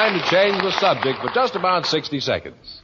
time to change the subject for just about 60 seconds.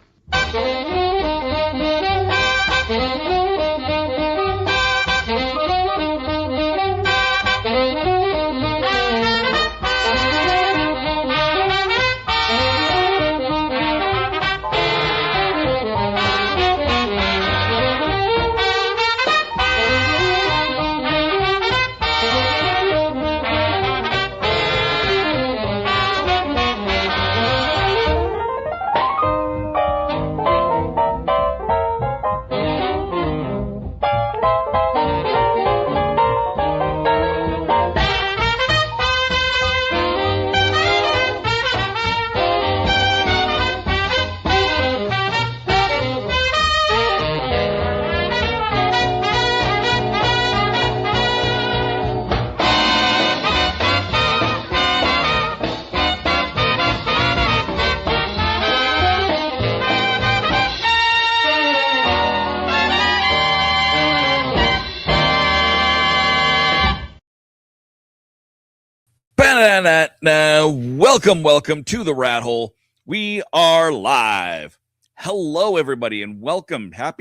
Welcome to the Rat Hole. We are live. Hello, everybody, and welcome. What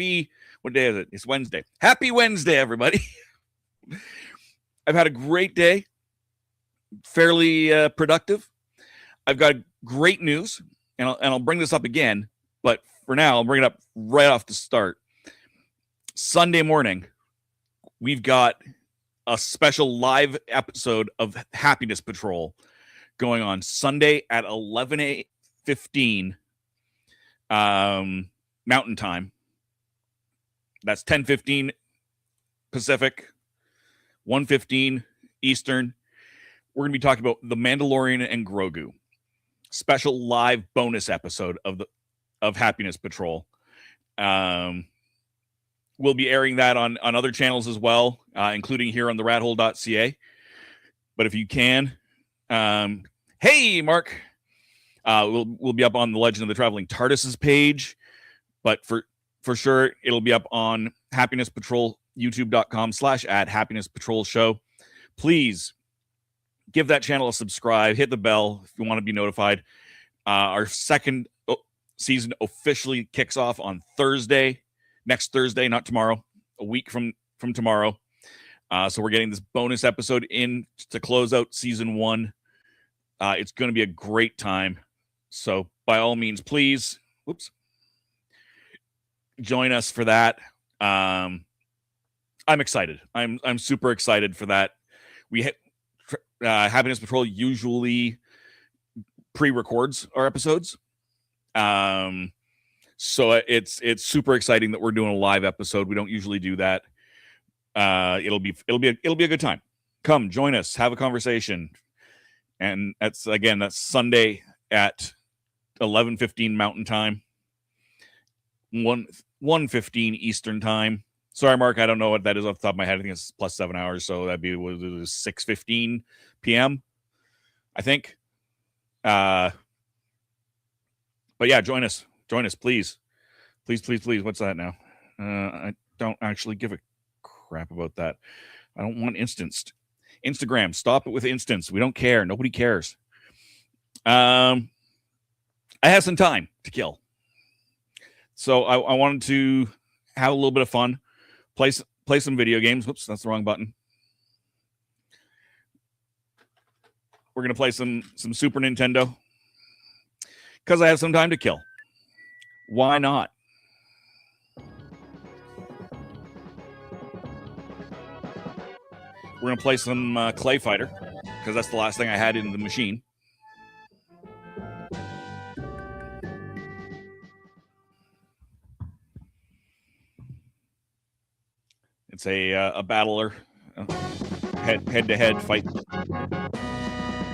day is it? It's Wednesday. Happy Wednesday, everybody. I've had a great day, fairly productive. I've got great news, and I'll bring this up again, but for now, I'll bring it up right off the start. Sunday morning, we've got a special live episode of Happiness Patrol going on Sunday at 11:15 Mountain Time. That's 10:15 Pacific, 1:15 Eastern. We're going to be talking about The Mandalorian and Grogu. Special live bonus episode of Happiness Patrol. We'll be airing that on other channels as well, including here on the rathole.ca. But if you can, hey, Mark, we'll be up on the Legend of the Traveling TARDIS's page, but for sure, it'll be up on Happiness Patrol, youtube.com/@happinesspatrolshow. Please give that channel a subscribe, hit the bell if you want to be notified. Our second season officially kicks off on next Thursday, not tomorrow, a week from tomorrow. So we're getting this bonus episode in to close out season 1. It's going to be a great time. So by all means, please, join us for that. I'm excited. I'm super excited for that. Happiness Patrol usually pre-records our episodes. So it's super exciting that we're doing a live episode. We don't usually do that. It'll be a good time. Come join us, have a conversation. And that's Sunday at 11:15 Mountain Time, 1:15 Eastern Time. Sorry, Mark, I don't know what that is off the top of my head. I think it's plus 7 hours, so that'd be 6:15 p.m. I think. But yeah, join us, please. What's that now? I don't actually give a crap about that. I don't want instanced. Instagram, stop it with instance. We don't care. Nobody cares. I have some time to kill, so I wanted to have a little bit of fun, play some video games. Whoops, that's the wrong button. We're gonna play some Super Nintendo because I have some time to kill. Why not? We're going to play some Clay Fighter, because that's the last thing I had in the machine. It's a battler, head-to-head fight.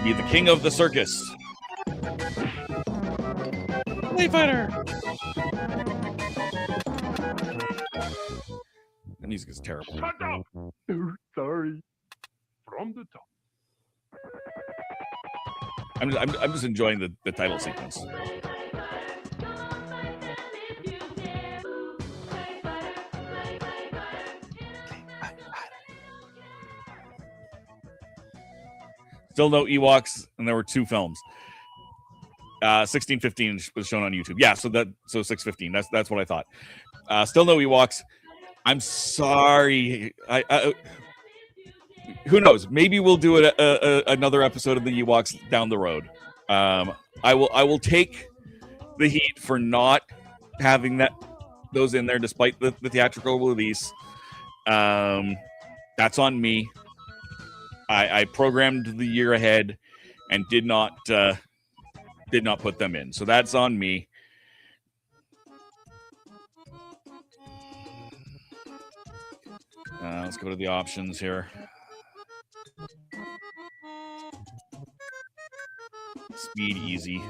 Be the king of the circus. Clay Fighter! The music is terrible. Shut up! Sorry. From the top. I'm just enjoying the title sequence. Still no Ewoks, and there were 2 films. 16:15 was shown on YouTube. Yeah, so 6:15. That's what I thought. Still no Ewoks. I'm sorry. I who knows? Maybe we'll do another episode of the Ewoks down the road. I will take the heat for not having those in there despite the theatrical release. That's on me. I programmed the year ahead and did not put them in, so that's on me. Let's go to the options here. Speed easy.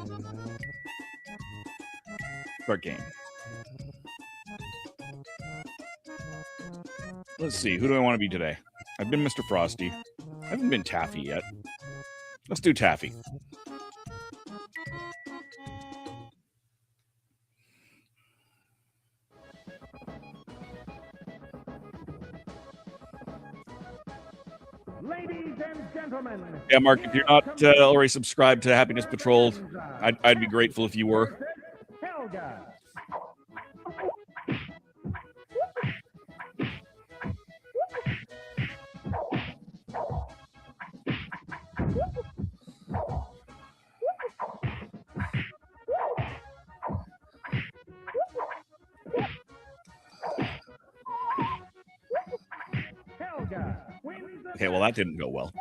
Start game. Let's see. Who do I want to be today? I've been Mr. Frosty. I haven't been Taffy yet. Let's do Taffy. Ladies and gentlemen. Yeah, Mark, if you're not already subscribed to Happiness Patrol, I'd be grateful if you were. Helga. Okay, well, that didn't go well.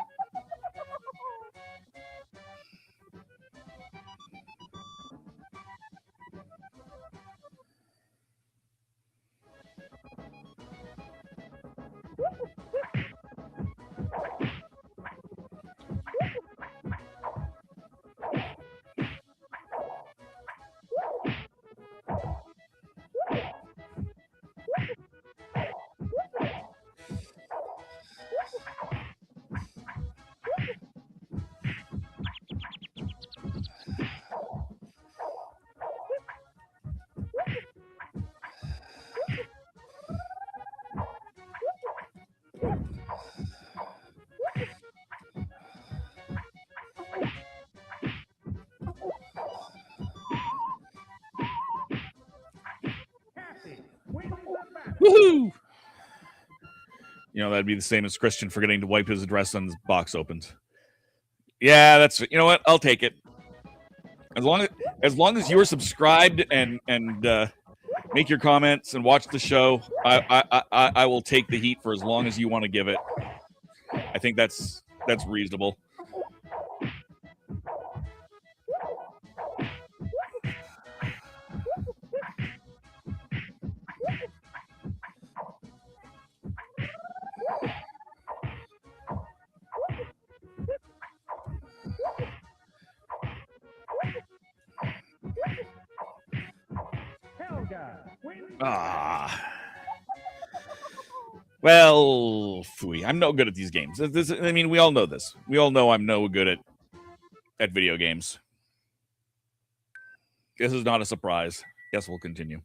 Woohoo! You know, that'd be the same as Christian forgetting to wipe his address on his box opens. Yeah, that's, you know what? I'll take it. As long as you're subscribed and make your comments and watch the show, I will take the heat for as long as you want to give it. I think that's reasonable. Well, phooey. I'm no good at these games. I mean, we all know this. We all know I'm no good at video games. This is not a surprise. Yes, we'll continue.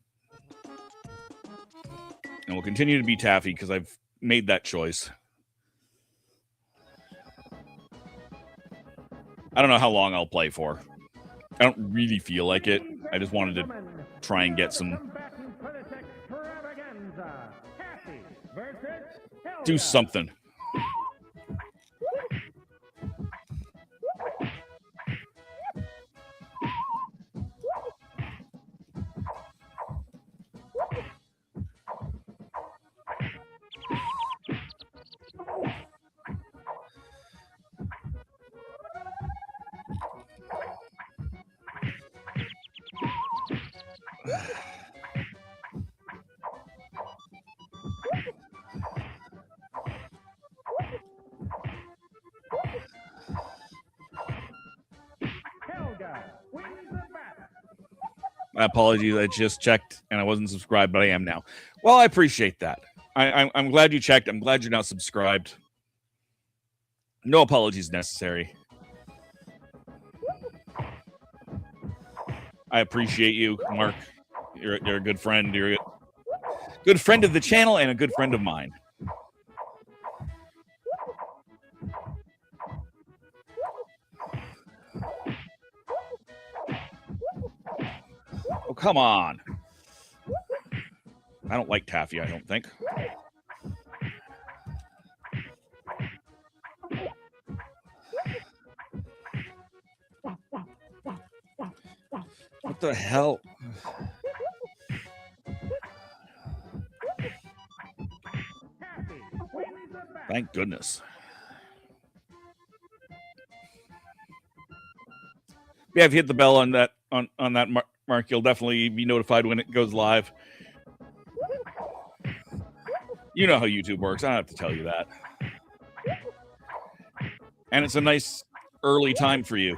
And we'll continue to be Taffy because I've made that choice. I don't know how long I'll play for. I don't really feel like it. I just wanted to try and get some... Do something. My apologies. I just checked and I wasn't subscribed, but I am now. Well, I appreciate that. I'm glad you checked. I'm glad you're now subscribed. No apologies necessary. I appreciate you, Mark. You're a good friend. You're a good friend of the channel and a good friend of mine. come on. I don't like taffy, I don't think. What the hell? Thank goodness. Yeah, if you hit the bell on that mark, you'll definitely be notified when it goes live. You know how YouTube works. I don't have to tell you that. And it's a nice early time for you.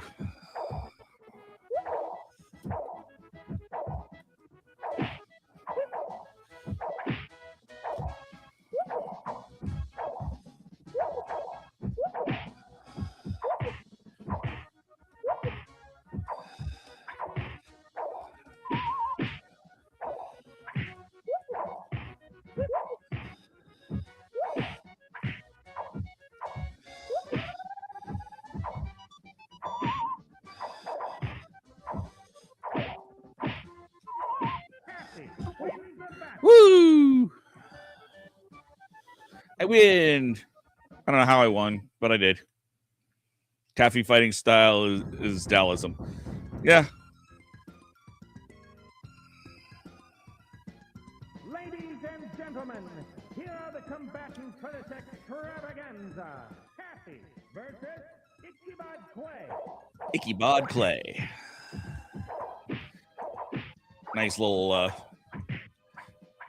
Woo! I win. I don't know how I won, but I did. Taffy fighting style is Taoism. Yeah. Ladies and gentlemen, here are the combatants for this extravaganza. Taffy versus Ichabod Clay. Ichabod Clay. Nice little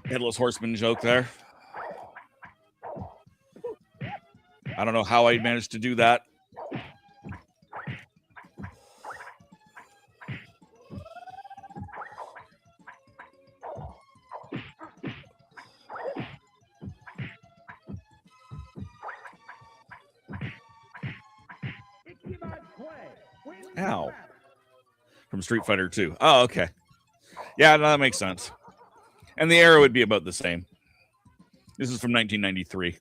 headless horseman joke there. I don't know how I managed to do that. Ow. From Street Fighter 2. Oh, okay. Yeah, no, that makes sense. And the arrow would be about the same. This is from 1993.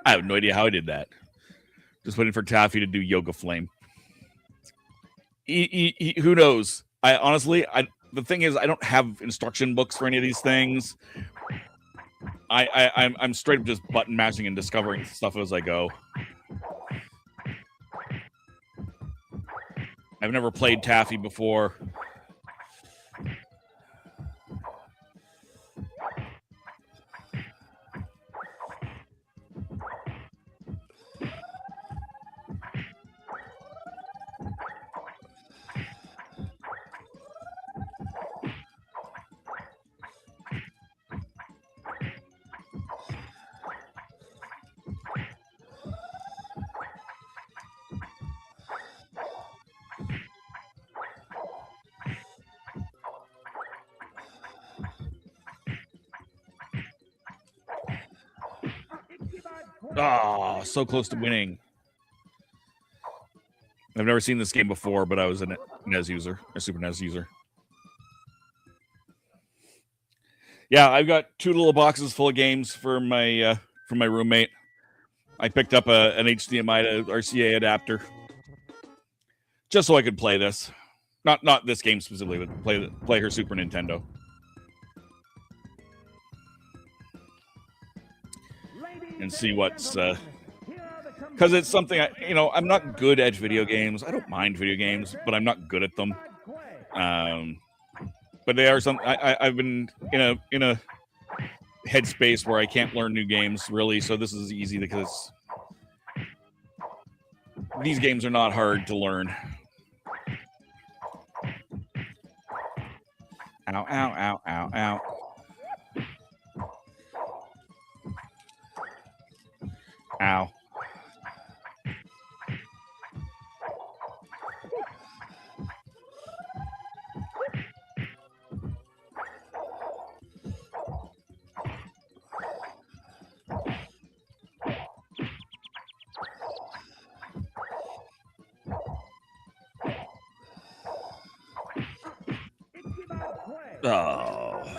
I have no idea how I did that. Just waiting for Taffy to do Yoga Flame. Who knows? The thing is, I don't have instruction books for any of these things. I'm straight up just button mashing and discovering stuff as I go. I've never played Taffy before. Oh, so close to winning. I've never seen this game before, but I was a NES user, a Super NES user. Yeah, I've got 2 little boxes full of games for my roommate. I picked up an HDMI to RCA adapter just so I could play this. Not this game specifically, but play her Super Nintendo. And see what's because it's something I'm not good at video games. I don't mind video games, but I'm not good at them. But they are some. I've been in a headspace where I can't learn new games really, so this is easy because These games are not hard to learn. Ow, ow, ow, ow, ow. Ow. Oh.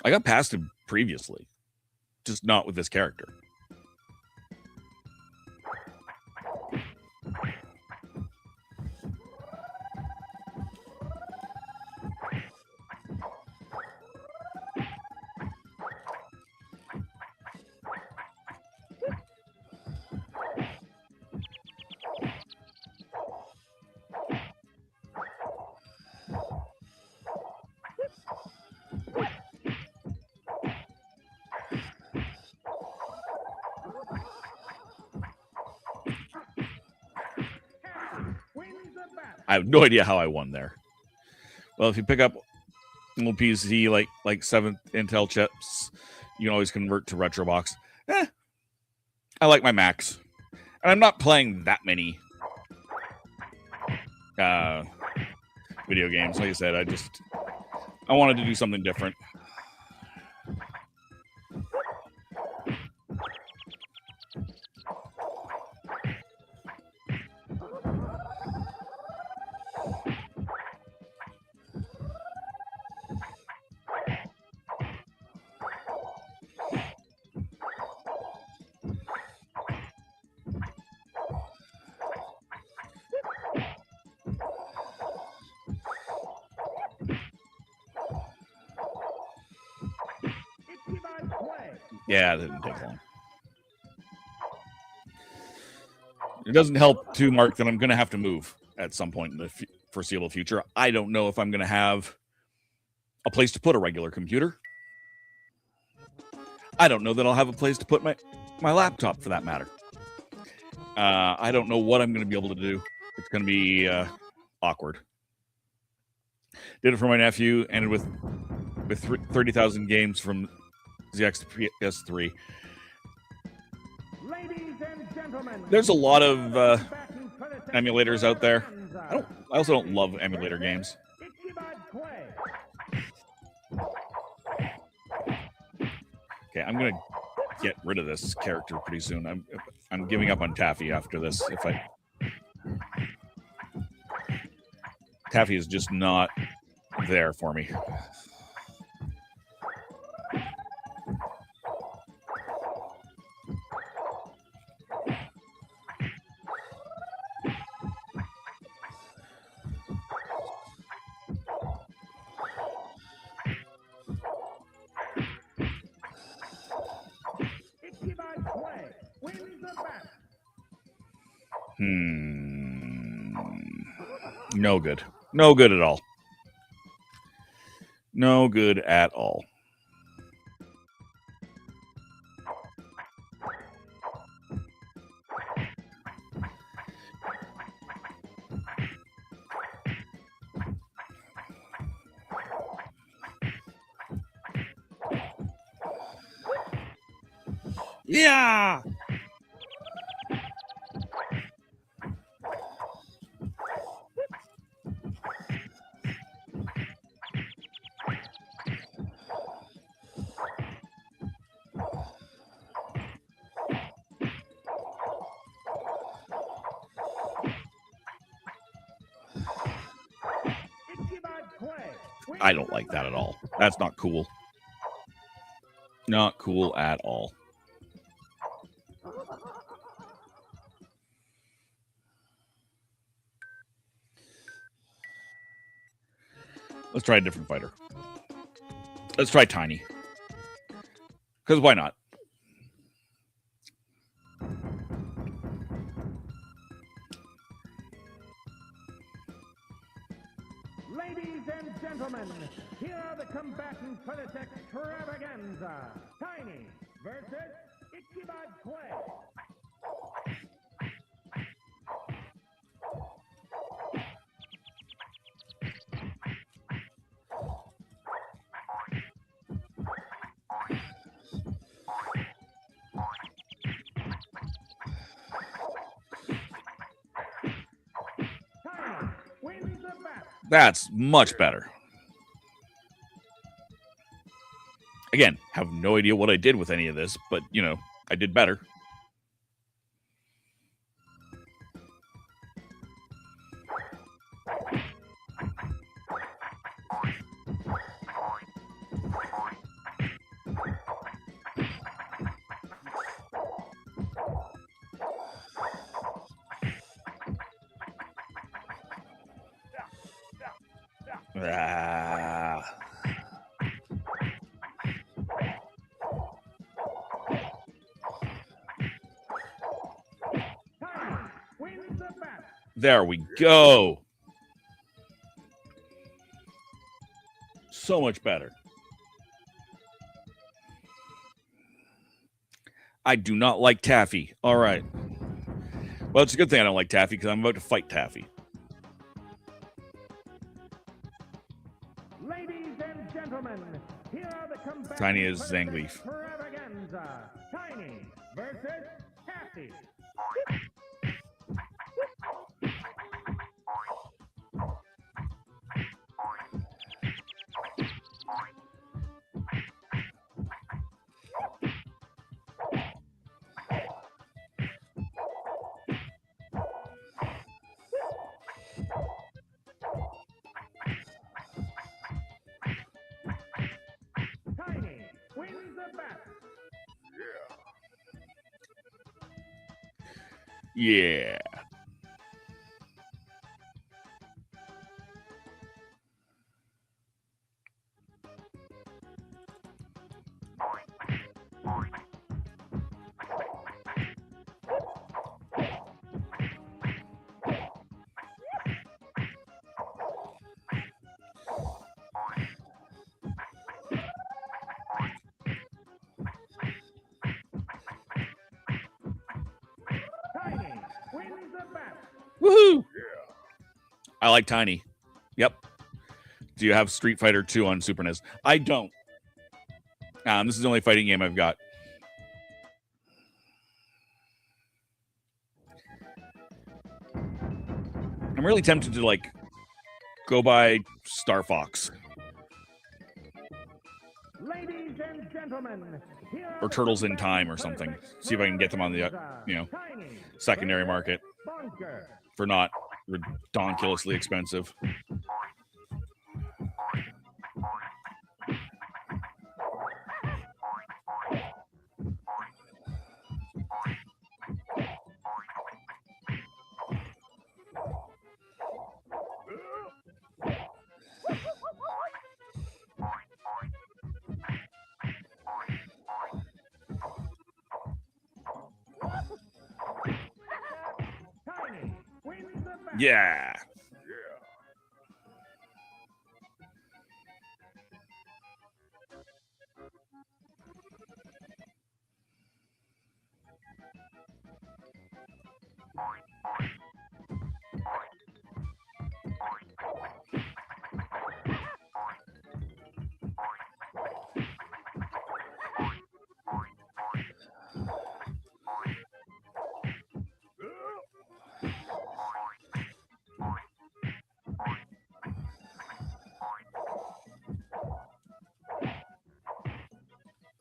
I got past him previously, just not with this character. I have no idea how I won there. Well, if you pick up little PC like 7th Intel chips, you can always convert to RetroBox. I like my Macs. And I'm not playing that many video games. Like I said, I wanted to do something different. Yeah, it didn't take long. It doesn't help too, Mark, that I'm going to have to move at some point in the foreseeable future. I don't know if I'm going to have a place to put a regular computer. I don't know that I'll have a place to put my laptop, for that matter. I don't know what I'm going to be able to do. It's going to be awkward. Did it for my nephew. Ended with 30,000 games from ZX PS3. There's a lot of emulators out there. I also don't love emulator games. Okay, I'm gonna get rid of this character pretty soon. I'm giving up on Taffy after this. Taffy is just not there for me. No good. No good at all. No good at all. Yeah. I don't like that at all. That's not cool. Not cool at all. Let's try a different fighter. Let's try Tiny. Because why not? Ladies and gentlemen, here are the combatants for this extravaganza. Tiny versus Ichabod Clay. Tiny wins the battle. That's much better. Again, have no idea what I did with any of this, but, you know, I did better. Ah. Tiny wins the battle. There we go. So much better. I do not like Taffy. All right. Well, it's a good thing I don't like Taffy because I'm about to fight Taffy. Ladies and gentlemen, here are the combatants Tiny is for this Zangleaf. extravaganza. Tiny versus Kathy. Tiny wins the battle. Yeah. Tiny wins the battle. Woohoo! I like Tiny. Yep. Do you have Street Fighter 2 on Super NES? I don't. This is the only fighting game I've got. I'm really tempted to, like, go buy Star Fox Ladies and gentlemen, here are or the Turtles in combatants Time or for something. this See if I can get them on the, extravaganza. you know, Tiny secondary versus market Bunker. for not ridiculously expensive. Tiny wins the battle. Yeah.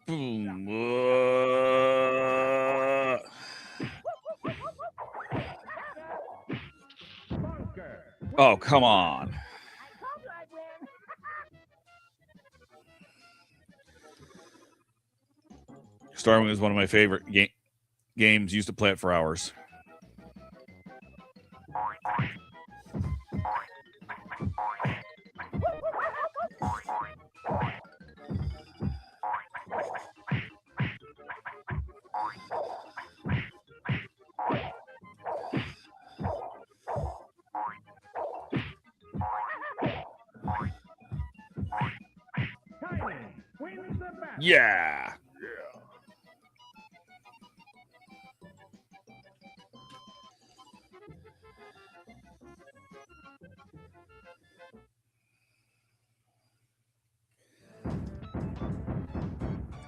Boom. Bunker. Oh, come on. Starwing is one of my favorite games. Used to play it for hours. Yeah.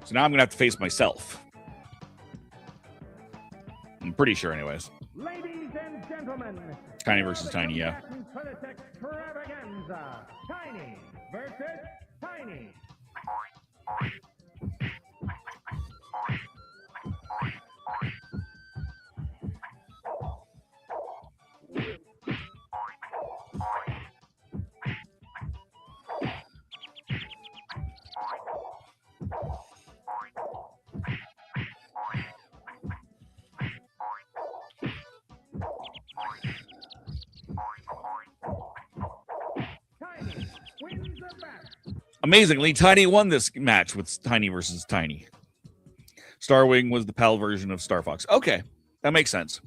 So now I'm going to have to face myself. I'm pretty sure, anyways. Ladies and gentlemen, Tiny versus Tiny, yeah. Combatant Extravaganza. Tiny versus Tiny. Tiny wins the match. Amazingly, Tiny won this match with Tiny versus Tiny. Starwing was the PAL version of Star Fox. Okay, that makes sense.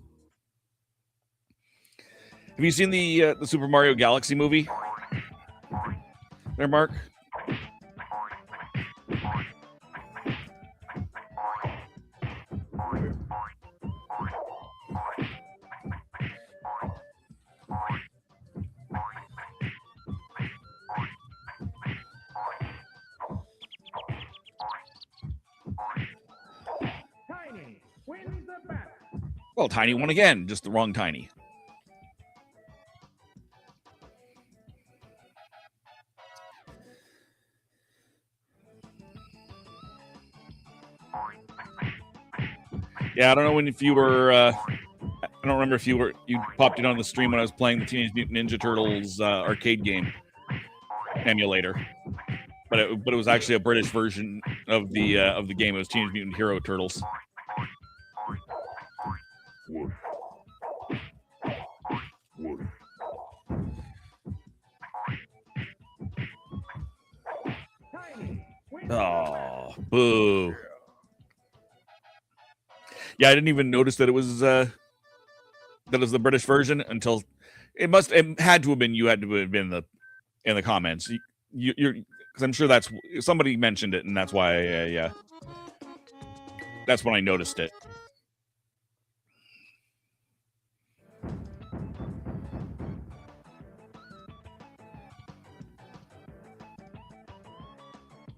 Have you seen the Super Mario Galaxy movie? There, Mark? Tiny wins the match. Well, Tiny won again, just the wrong Tiny. Yeah, I don't know if you were. I don't remember if you popped it on the stream when I was playing the Teenage Mutant Ninja Turtles arcade game emulator, but it was actually a British version of the game. It was Teenage Mutant Hero Turtles. Tiny wins Oh, boo! Yeah, I didn't even notice that it was the British version until it had to have been. You had to have been in the comments. You're because I'm sure that's somebody mentioned it, and that's why. Yeah, that's when I noticed it.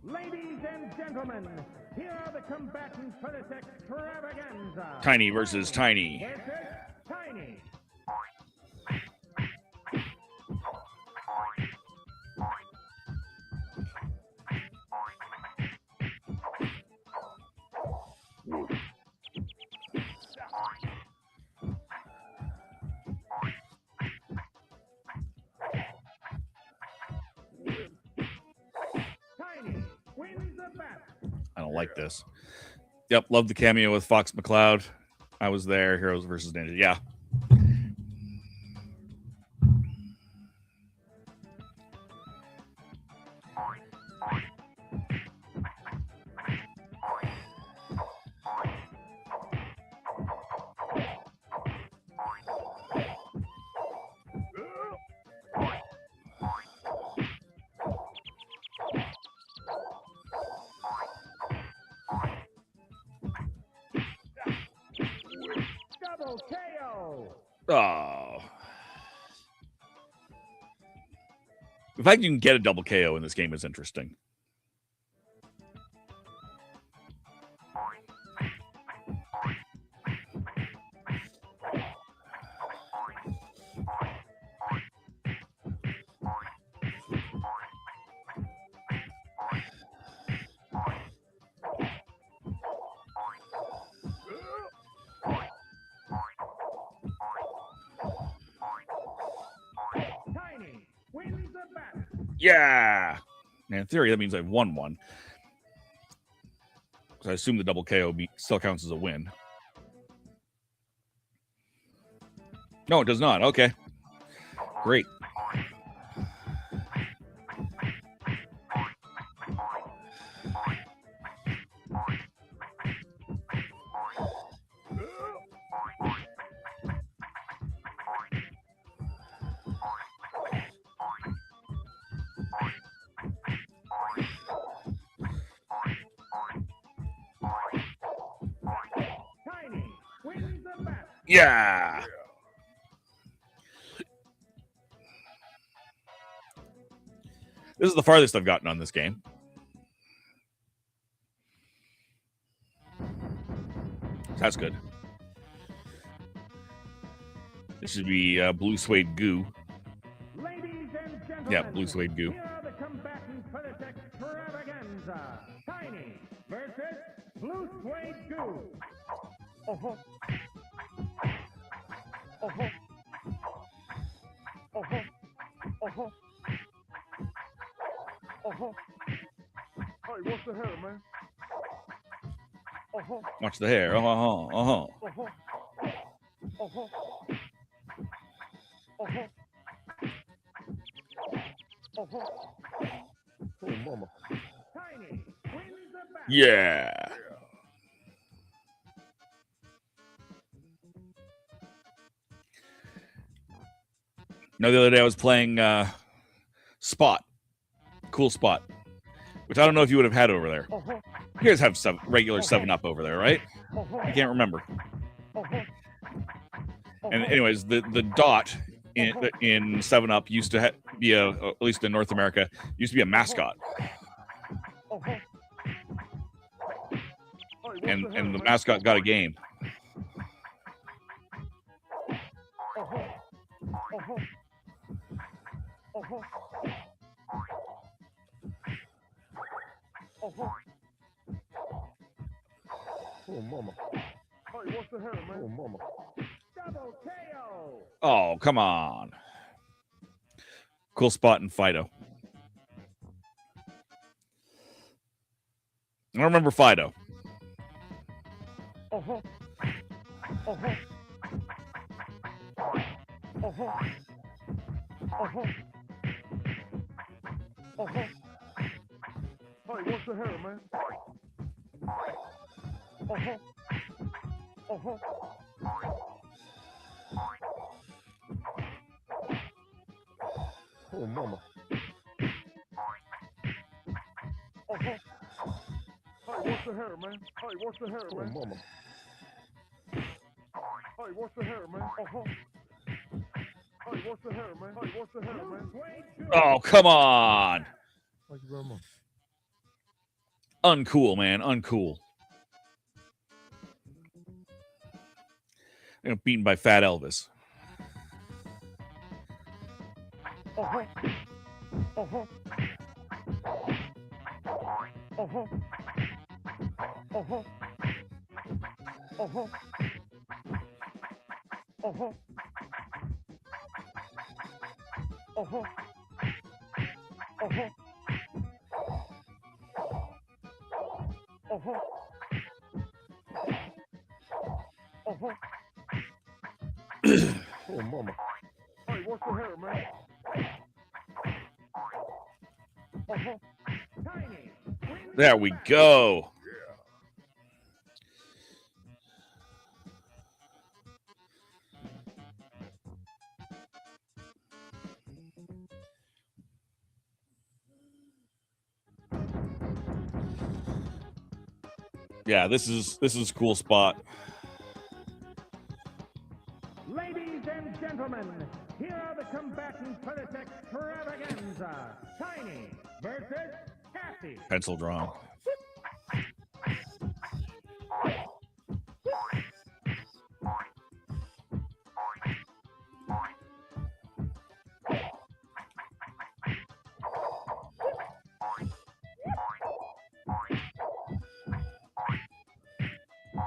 Ladies and gentlemen, here are the combatants for this extravaganza. Tiny versus Tiny. Versus Tiny. Tiny wins the match. I don't like this. Yep, love the cameo with Fox McCloud. I was there. Heroes versus Ninja. Yeah. Double KO. Oh. The fact you can get a double KO in this game is interesting. Tiny wins the match. Yeah. And in theory, that means I've won one. Because I assume the double KO still counts as a win. No, it does not. Okay. Great. Yeah. This is the farthest I've gotten on this game. That's good. This should be blue suede goo. Ladies and gentlemen, Yeah, blue suede goo. here are the combatants for this extravaganza. Tiny versus blue suede goo. Uh-huh. Uh-huh. Uh-huh. Uh-huh. Uh-huh. Hey, what's the hell, man? Uh-huh. Watch the hair. Uh-huh. Uh-huh. Uh-huh. Uh-huh. Uh-huh. Uh-huh. Oh, mama. Tiny wins the battle. Yeah. No, the other day I was playing Spot. Cool Spot. Which I don't know if you would have had over there. Uh-huh. You guys have some regular 7-Up over there, right? Uh-huh. I can't remember. Uh-huh. And anyways, the dot in 7-Up used to be at least in North America, used to be a mascot. Uh-huh. And the mascot got a game. Uh-huh. Uh-huh. Uh-huh. Uh-huh. Oh, mama. Hey, what's the hell, man? Oh, mama. Double KO. Oh, come on. Cool Spot and Fido. I don't remember Fido. Uh-huh. Uh-huh. Uh-huh. Uh-huh. Uh-huh. Hey, what's the hell, man? Uh-huh. Uh-huh. Oh, mama. Uh-huh. Hey, what's the hell, man? Hey, what's the hell, man? Oh, mama. Hey, what's the hell, man? Uh-huh. Hey, what's the hell, man? Hey, what's the hell, man? Oh, come on. Thank you very much. Uncool, man. Uncool. You know, beaten by Fat Elvis. Uh-huh. Uh-huh. Uh-huh. Uh-huh. Uh-huh. Uh-huh. Uh-huh. Uh-huh. Uh-huh. Uh-huh. Oh, mama. Hey, what's the hell, man? Uh-huh. Tiny wins There the we battle. go. Yeah, this is Cool Spot. Ladies and gentlemen, here are the combatants for this extravaganza. Tiny versus Cassie. Pencil drawing.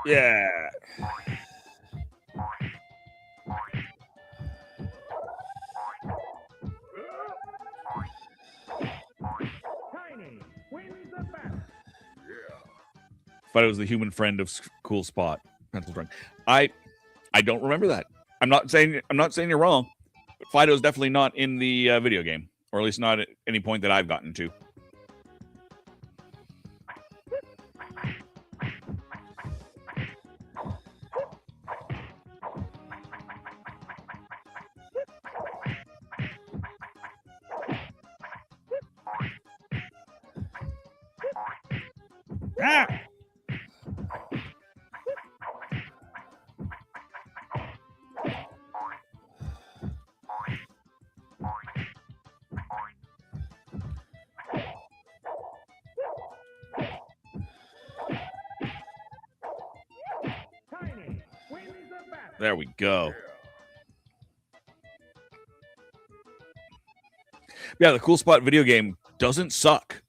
Yeah. Tiny wins the battle. But it was the human friend of Cool Spot. Pencil drawing. I don't remember that. I'm not saying you're wrong. But Fido's definitely not in the video game, or at least not at any point that I've gotten to. Ah! There we go. Yeah, the Cool Spot video game doesn't suck.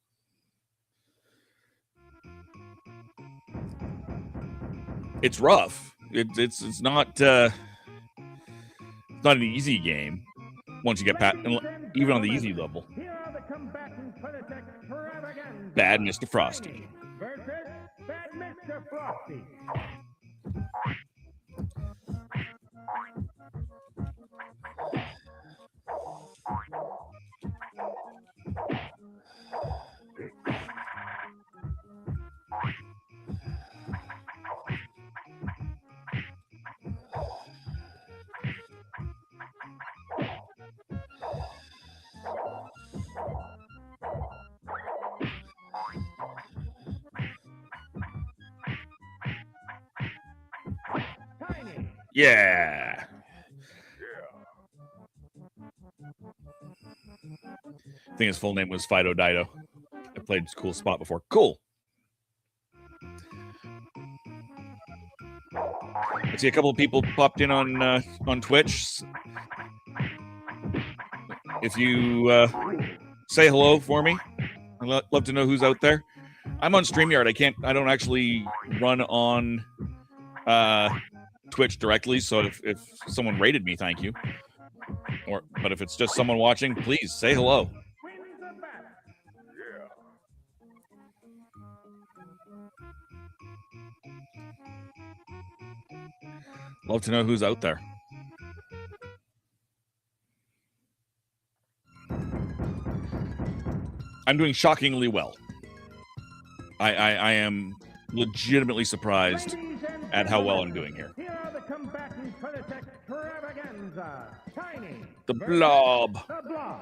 It's rough. It's not an easy game once you get past, even on the easy level. Here are the combatants for this extravaganza. Bad Mr. Frosty. Versus Bad Mr. Frosty. Tiny. Yeah. I think his full name was Fido Dido. I played Cool Spot before. Cool. I see a couple of people popped in on Twitch. If you say hello for me, I'd love to know who's out there. I'm on StreamYard. I don't actually run on Twitch directly, so if someone rated me, thank you. But if it's just someone watching, please say hello. Wins the battle. Love to know who's out there. I'm doing shockingly well. I am legitimately surprised Ladies and at how well I'm gentlemen, doing here. Here are the combatants for this extravaganza. Tiny. The versus Blob. The Blob.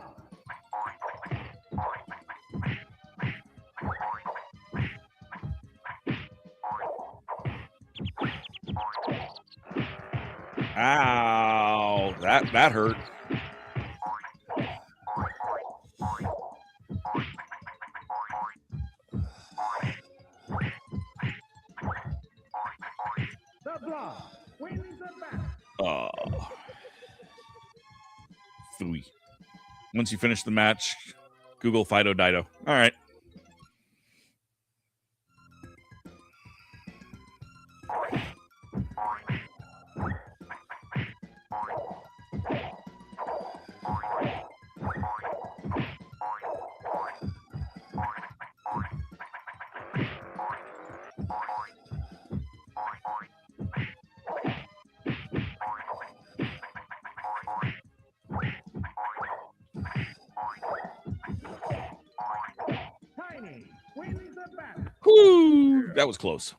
Ow, that hurt. The Blob wins the battle. Oh. Phooey. Once you finish the match, Google Fido Dido. All right. Tiny wins the battle. Whoo, that was close.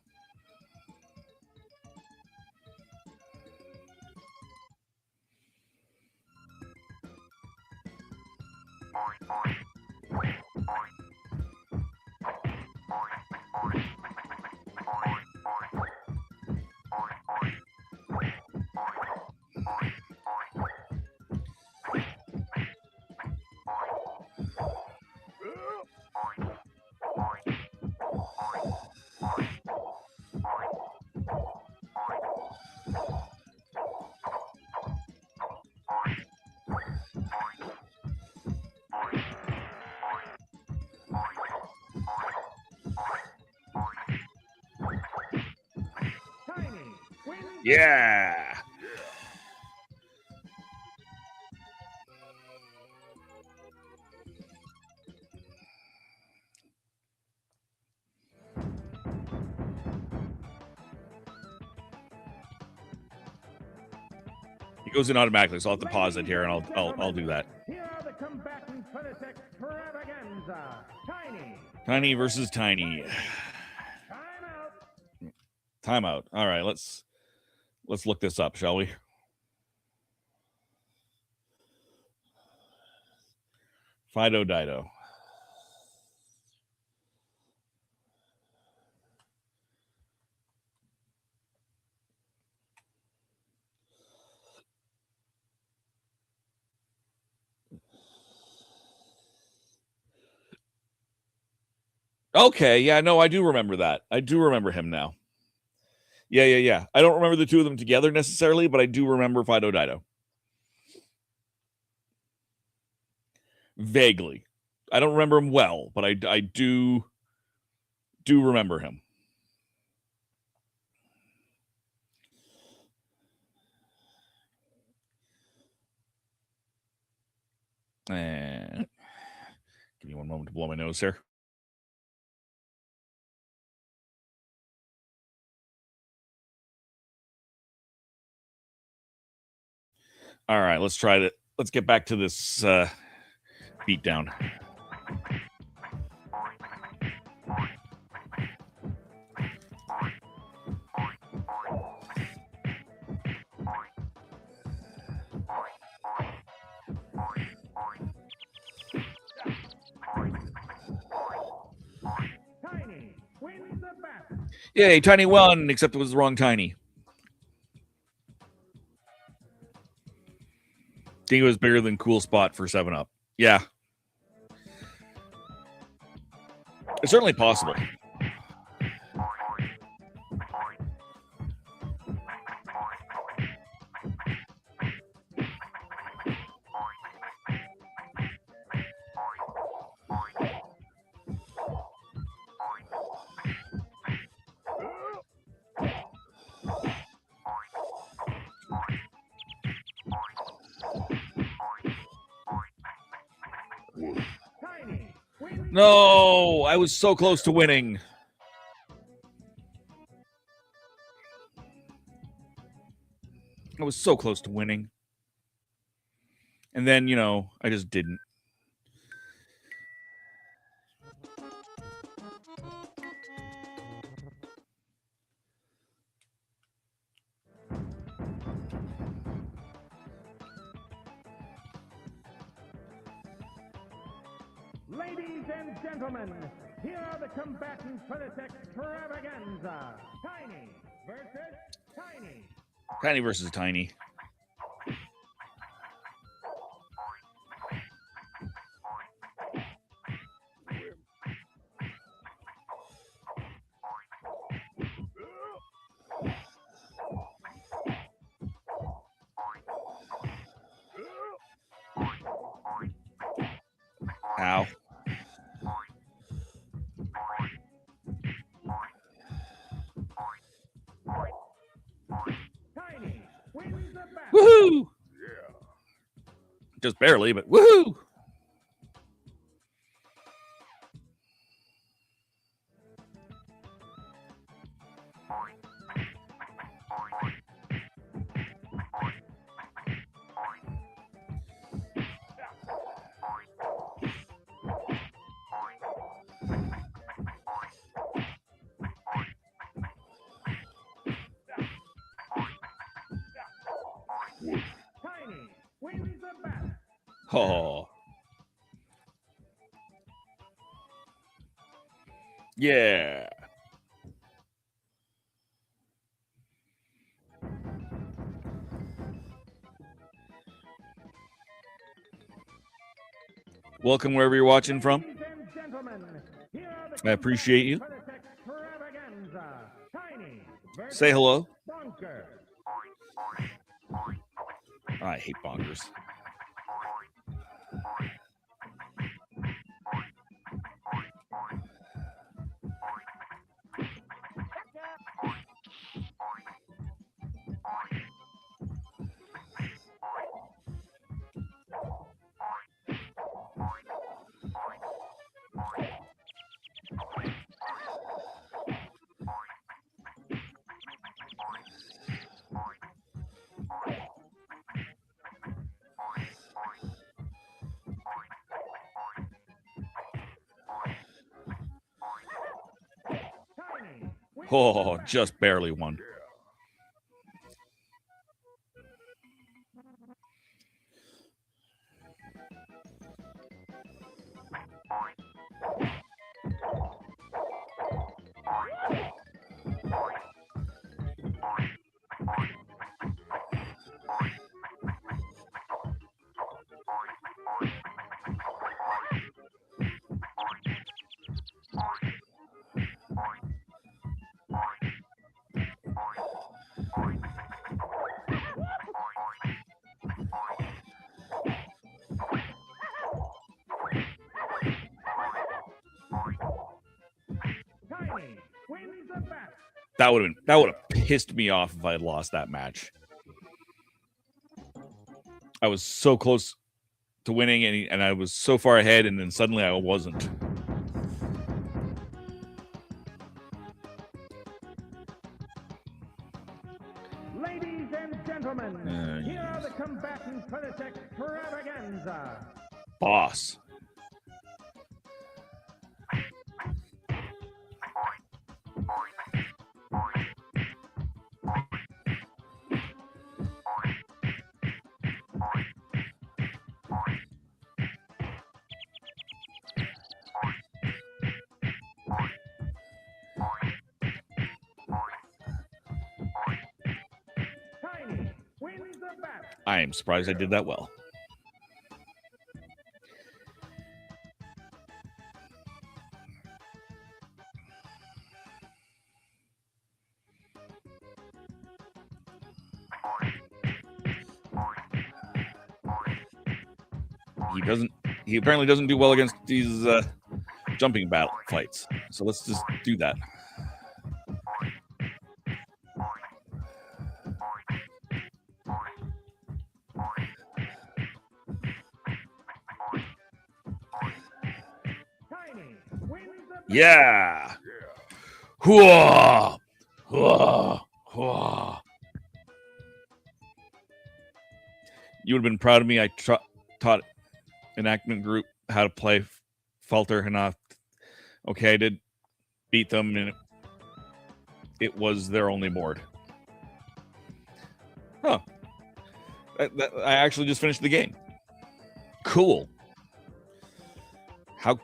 Tiny wins. Yeah. It goes in automatically, so I'll have to pause it here, and I'll do that. Here are the combatants for this extravaganza. Tiny. Tiny versus Tiny. Time out. Timeout. All right, let's look this up, shall we? Fido Dido. Okay, yeah, no, I do remember that. I do remember him now. Yeah. I don't remember the two of them together necessarily, but I do remember Fido Dido. Vaguely. I don't remember him well, but I do remember him. And give me one moment to blow my nose here. All right, let's try that. Let's get back to this beat down. Tiny wins the bat. Yay, Tiny won, except it was the wrong Tiny. I think it was bigger than Cool Spot for 7-Up. Yeah. It's certainly possible. Tiny wins. No, I was so close to winning. I was so close to winning. And then, I just didn't. Ladies and gentlemen, here are the combatants for this extravaganza. Tiny versus Tiny. Tiny versus Tiny. Ow. Tiny wins the bat. Woohoo! Just barely, but woohoo! Tiny wins the bat. Oh. Yeah. Welcome wherever you're watching from. Ladies and gentlemen, here are the I appreciate you. combatants for this extravaganza. Tiny versus Say hello. Bonker. I hate bonkers. Tiny wins Oh, the bat. just barely won. That would have pissed me off if I had lost that match. I was so close to winning, and I was so far ahead, and then suddenly I wasn't. Ladies and gentlemen, here are the combatants for this extravaganza. Boss. Tiny wins the battle. I am surprised I did that well. He apparently doesn't do well against these jumping battle fights. So let's just do that. Tiny wins the Yeah. Hooah! Hooah! Hooah! You would have been proud of me. I taught enactment group how to play Falter Hanath. Okay, I did beat them, and it was their only board. Huh. I actually just finished the game. Cool. How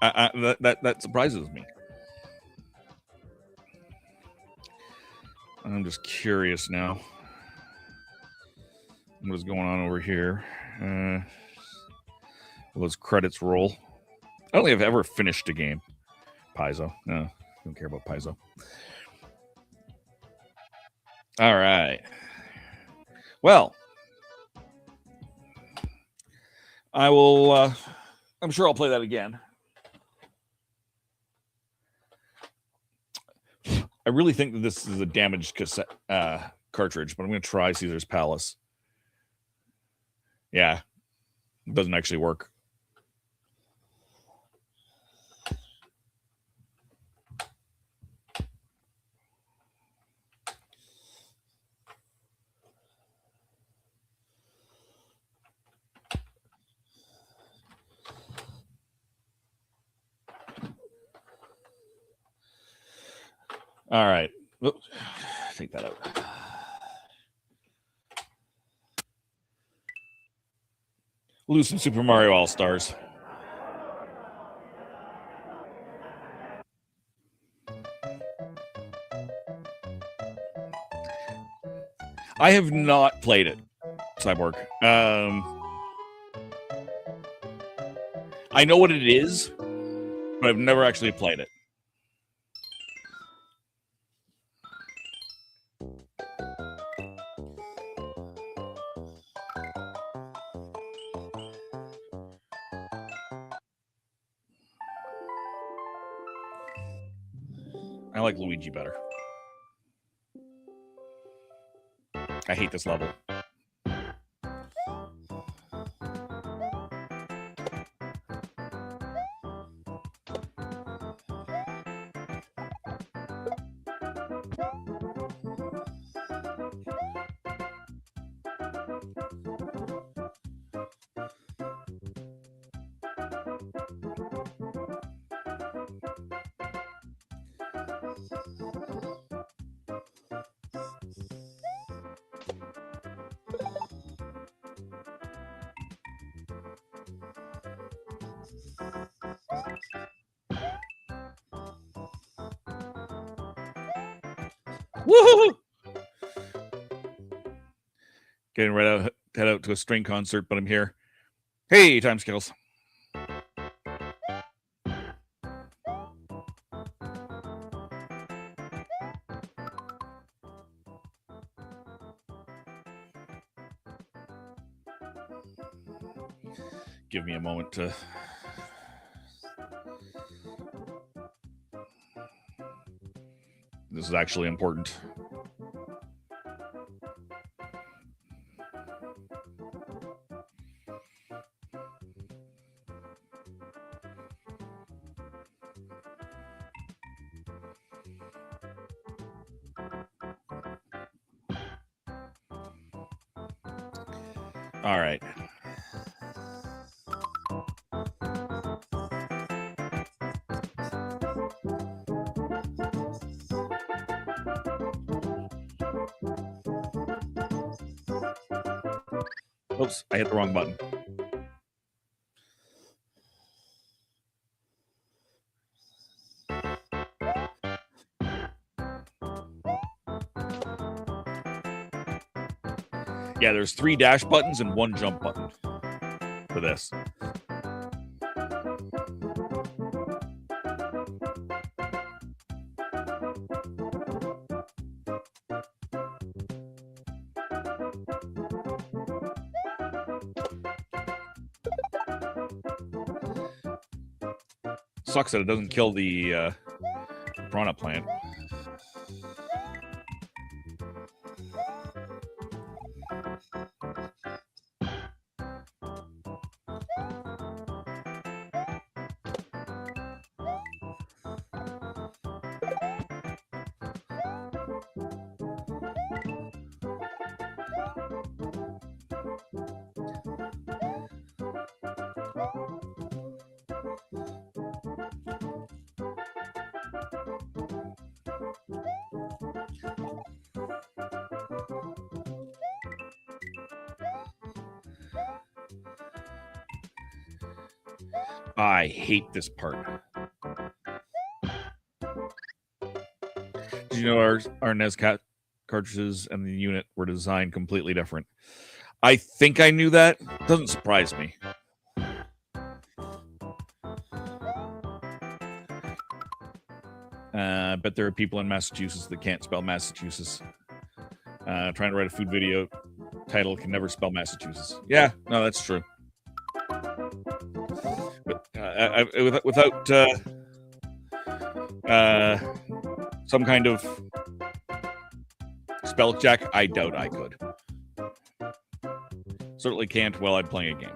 that surprises me. I'm just curious now. What is going on over here? Will those credits roll? I don't think I've ever finished a game. Paizo. No, don't care about Paizo. All right. Well, I will. I'm sure I'll play that again. I really think that this is a damaged cassette cartridge, but I'm going to try Caesar's Palace. Yeah, it doesn't actually work. All right. Oops. Take that out. Lose some Super Mario All-Stars. I have not played it, Cyborg. I know what it is, but I've never actually played it. I like Luigi better. I hate this level. Woohoo! Getting ready to head out to a string concert, but I'm here. Hey, Time Skittles. Give me a moment to This is actually important. All right. Oops, I hit the wrong button. Yeah, there's 3 dash buttons and 1 jump button for this. Sucks that it doesn't kill the piranha plant. I hate this part. Did you know our NES cartridges and the unit were designed completely different? I think I knew that. Doesn't surprise me. But there are people in Massachusetts that can't spell Massachusetts. Trying to write a food video title can never spell Massachusetts. Yeah, no, that's true. But without some kind of spell check, I doubt I could. Certainly can't while I'm playing a game.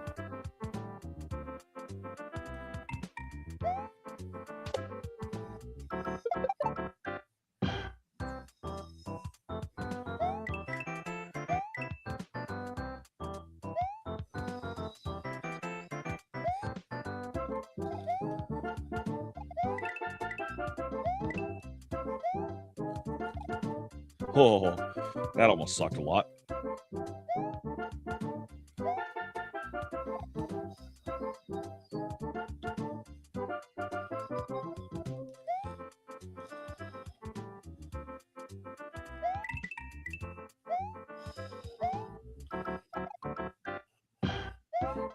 Oh, that almost sucked a lot.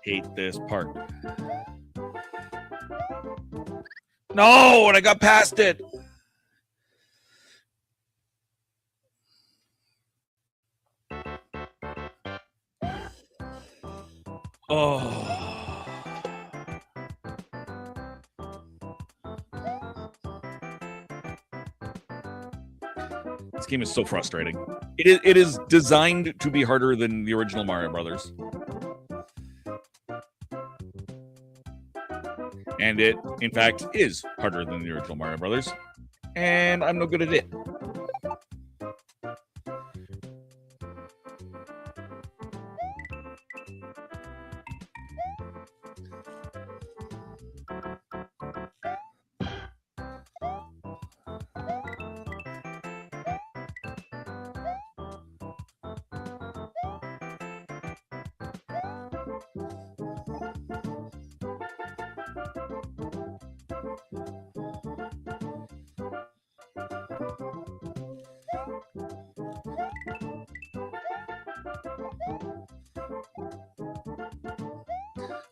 Hate this part. No, and I got past it. Oh. This game is so frustrating. It is designed to be harder than the original Mario Brothers. And it, in fact, is harder than the original Mario Brothers. And I'm no good at it.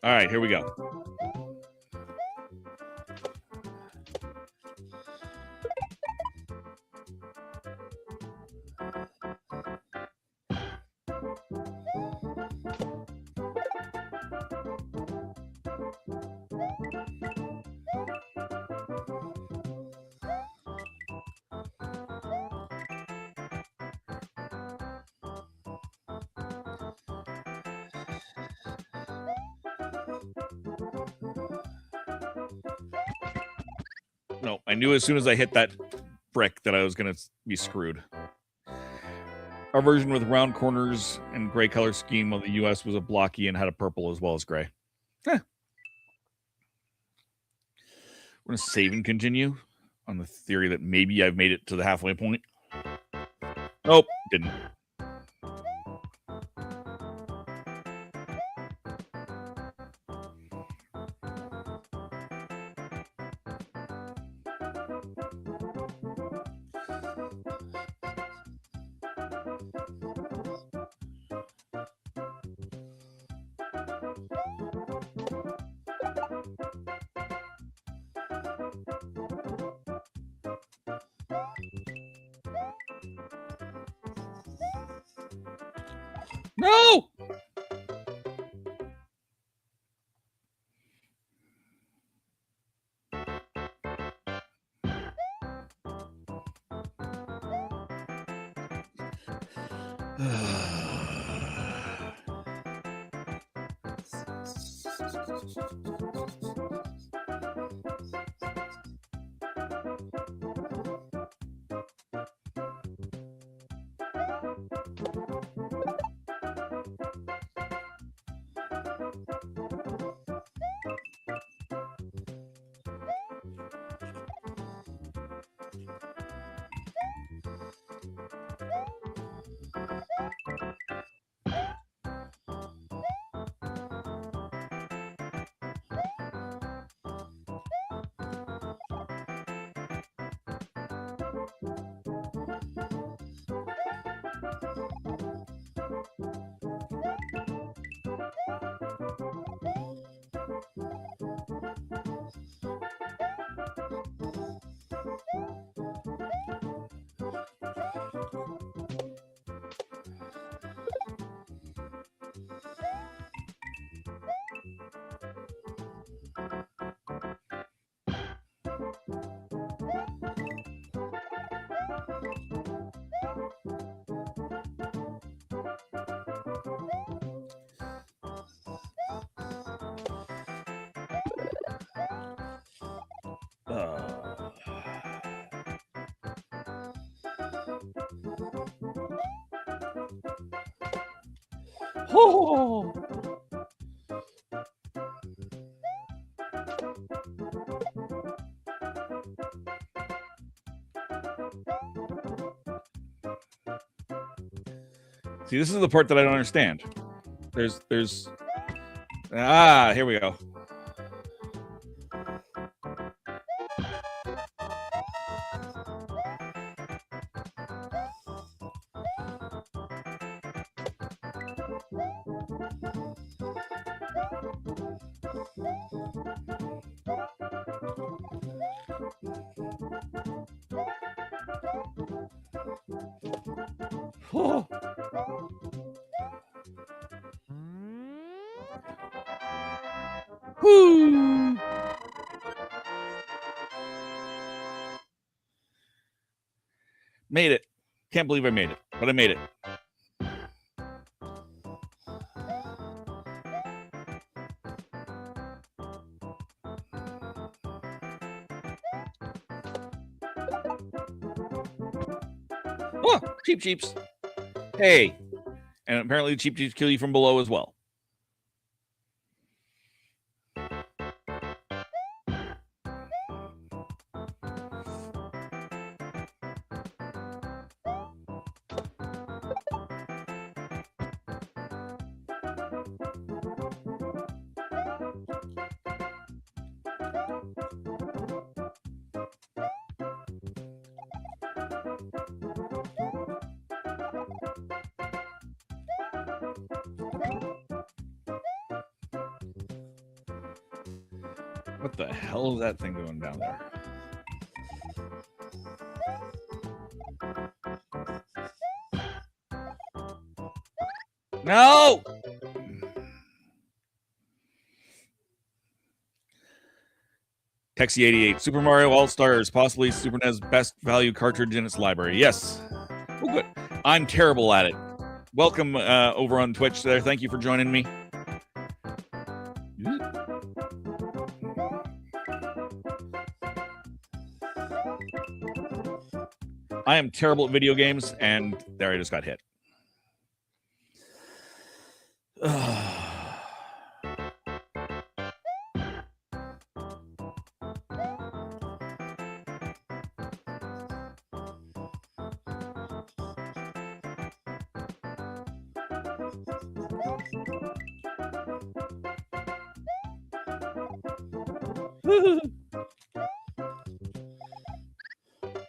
All right, here we go. No, I knew as soon as I hit that brick that I was going to be screwed. Our version with round corners and gray color scheme, while the US was a blocky and had a purple as well as gray. We're going to save and continue on the theory that maybe I've made it to the halfway point. Nope, didn't. No! Oh. See, this is the part that I don't understand. There's here we go. Oh. Whoo. Made it. Can't believe I made it, but I made it. Oh, cheap cheeps. Hey. And apparently cheap cheeps kill you from below as well. What the hell is that thing going down there? No! Texie88, Super Mario All-Stars, possibly Super NES best value cartridge in its library. Yes. Oh, good. I'm terrible at it. Welcome over on Twitch there. Thank you for joining me. I am terrible at video games, and there I just got hit.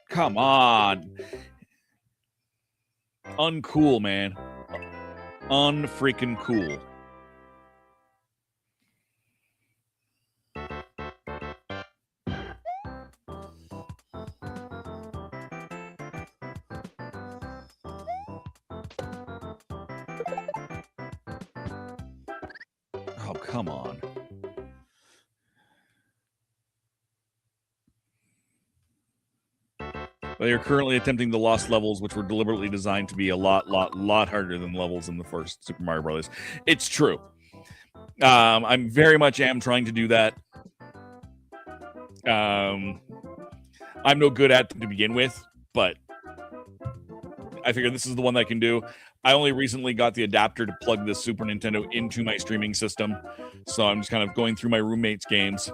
Come on. Uncool, man. Unfreaking cool. Oh, come on. Well, you're currently attempting the lost levels, which were deliberately designed to be a lot harder than levels in the first Super Mario Brothers. It's true. I'm very much am trying to do that. I'm no good at them to begin with, but I figure this is the one that I can do. I only recently got the adapter to plug the Super Nintendo into my streaming system, so I'm just kind of going through my roommate's games.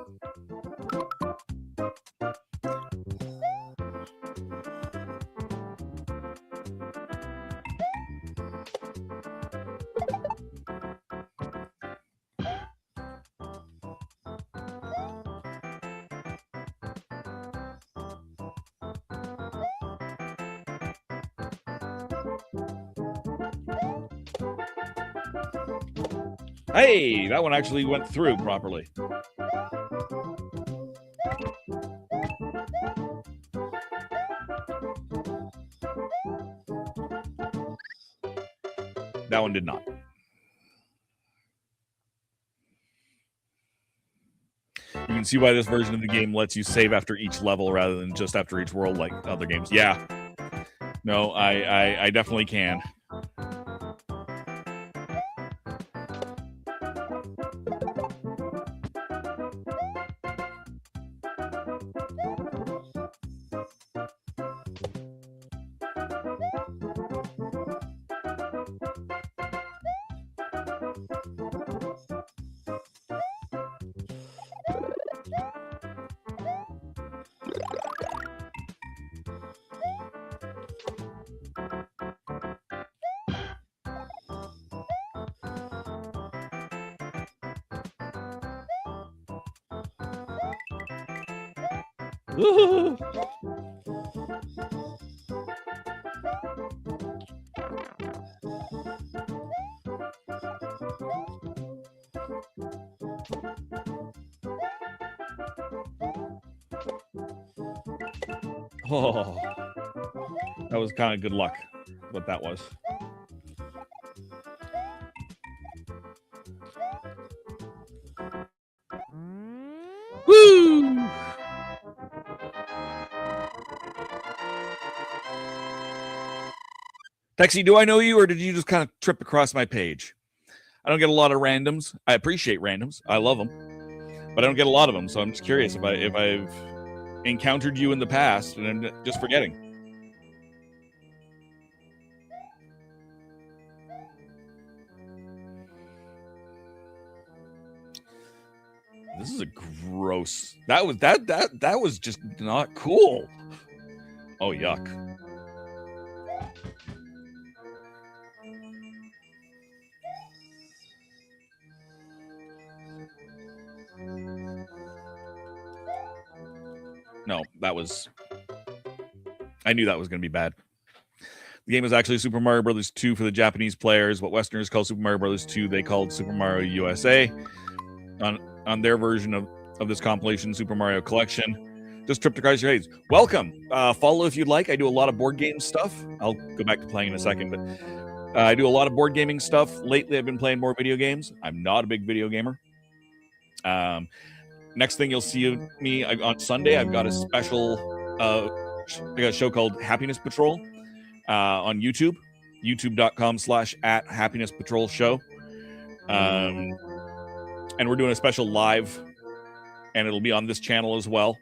Hey, that one actually went through properly. That one did not. You can see why this version of the game lets you save after each level rather than just after each world like other games. Yeah. No, I definitely can. Woo-hoo-hoo. Oh, that was kind of good luck, what that was. Woo! Texie, do I know you, or did you just kind of trip across my page? I don't get a lot of randoms. I appreciate randoms. I love them, but I don't get a lot of them. So I'm just curious if I've encountered you in the past and I'm just forgetting. This is a gross. That was just not cool. Oh, yuck. No, that was... I knew that was going to be bad. The game was actually Super Mario Brothers 2 for the Japanese players. What Westerners call Super Mario Brothers 2, they called Super Mario USA. On their version of this compilation, Super Mario Collection. Just tripped across your heads. Welcome. Follow if you'd like. I do a lot of board game stuff. I'll go back to playing in a second, but I do a lot of board gaming stuff. Lately, I've been playing more video games. I'm not a big video gamer. Next thing you'll see me on Sunday, I've got a special I got a show called Happiness Patrol on YouTube, youtube.com/@happinesspatrolshow. And we're doing a special live, and it'll be on this channel as well,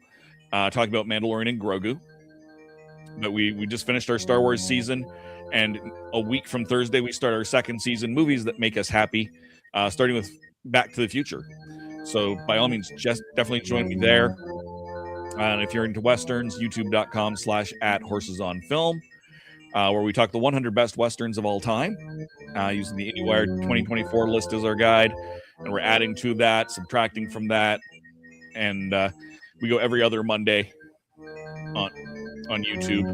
talking about Mandalorian and Grogu. But we just finished our Star Wars season, and a week from Thursday we start our second season, movies that make us happy, starting with Back to the Future. So by all means, just definitely join me there. And if you're into Westerns, youtube.com/@horsesonfilm, where we talk the 100 best Westerns of all time, using the IndieWire 2024 list as our guide. And we're adding to that, subtracting from that. And we go every other Monday on YouTube.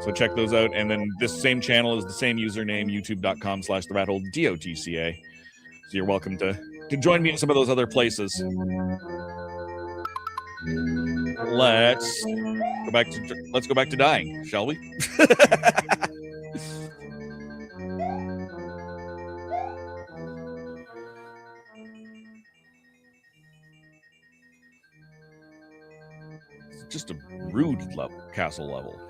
So check those out. And then this same channel is the same username, youtube.com/theRatHole, DOTCA. So you're welcome to join me in some of those other places. Let's go back to dying, shall we? It's just a rude castle level.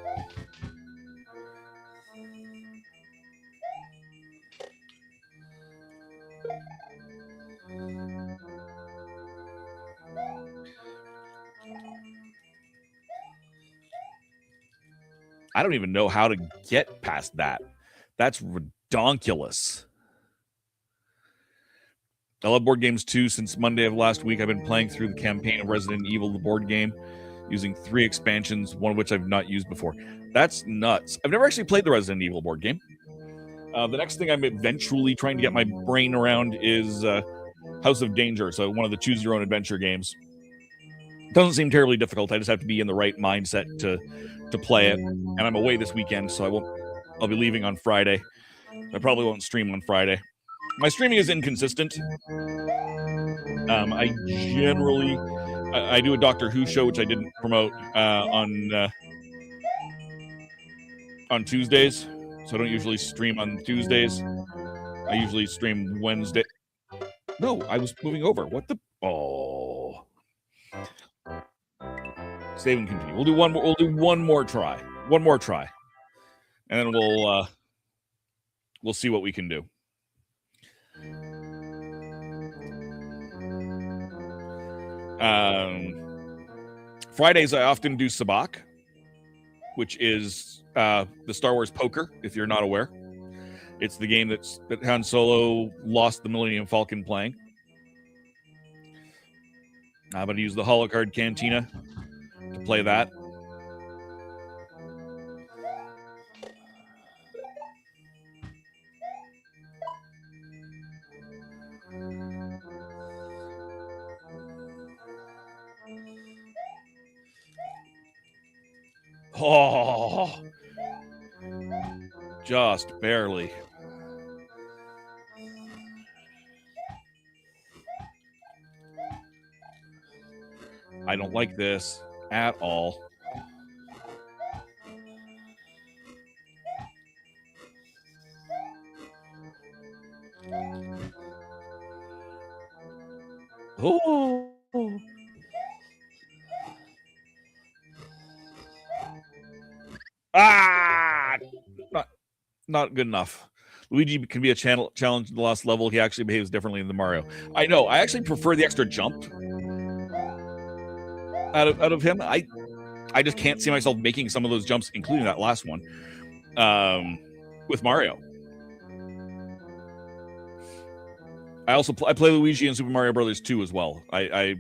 I don't even know how to get past that. That's redonkulous. I love board games too. Since Monday of last week, I've been playing through the campaign of Resident Evil, the board game, using 3 expansions, one of which I've not used before. That's nuts. I've never actually played the Resident Evil board game. The next thing I'm eventually trying to get my brain around is House of Danger, so one of the choose-your-own-adventure games. Doesn't seem terribly difficult. I just have to be in the right mindset to play it. And I'm away this weekend, so I'll be leaving on Friday. I probably won't stream on Friday. My streaming is inconsistent. I generally I do a Doctor Who show, which I didn't promote on Tuesdays. So I don't usually stream on Tuesdays. I usually stream Wednesday. No, I was moving over. What the? Oh. Save and continue. We'll do one more. We'll do one more try. One more try, and then we'll see what we can do. Fridays I often do Sabacc, which is the Star Wars poker. If you're not aware, it's the game that Han Solo lost the Millennium Falcon playing. I'm going to use the Holocard Cantina to play that. Oh, just barely. I don't like this at all. Oh. Ah! Not good enough. Luigi can be a challenge in the last level. He actually behaves differently than Mario. I know. I actually prefer the extra jump out of him. I just can't see myself making some of those jumps, including that last one, with Mario. I play Luigi in Super Mario Brothers 2 as well. I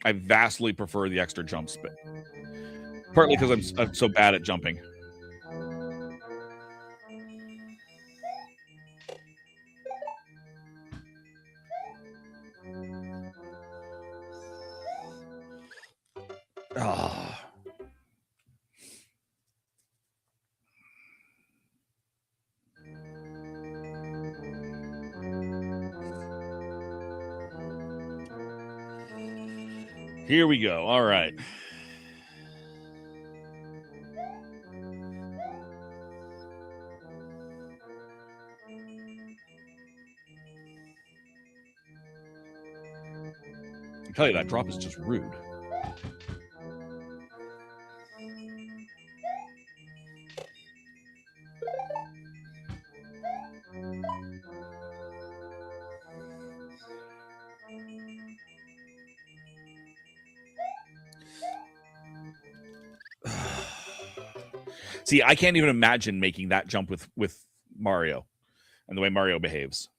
vastly prefer the extra jumps, but partly because I'm so bad at jumping. Ah. Here we go. All right. I tell you, that drop is just rude. See, I can't even imagine making that jump with Mario and the way Mario behaves.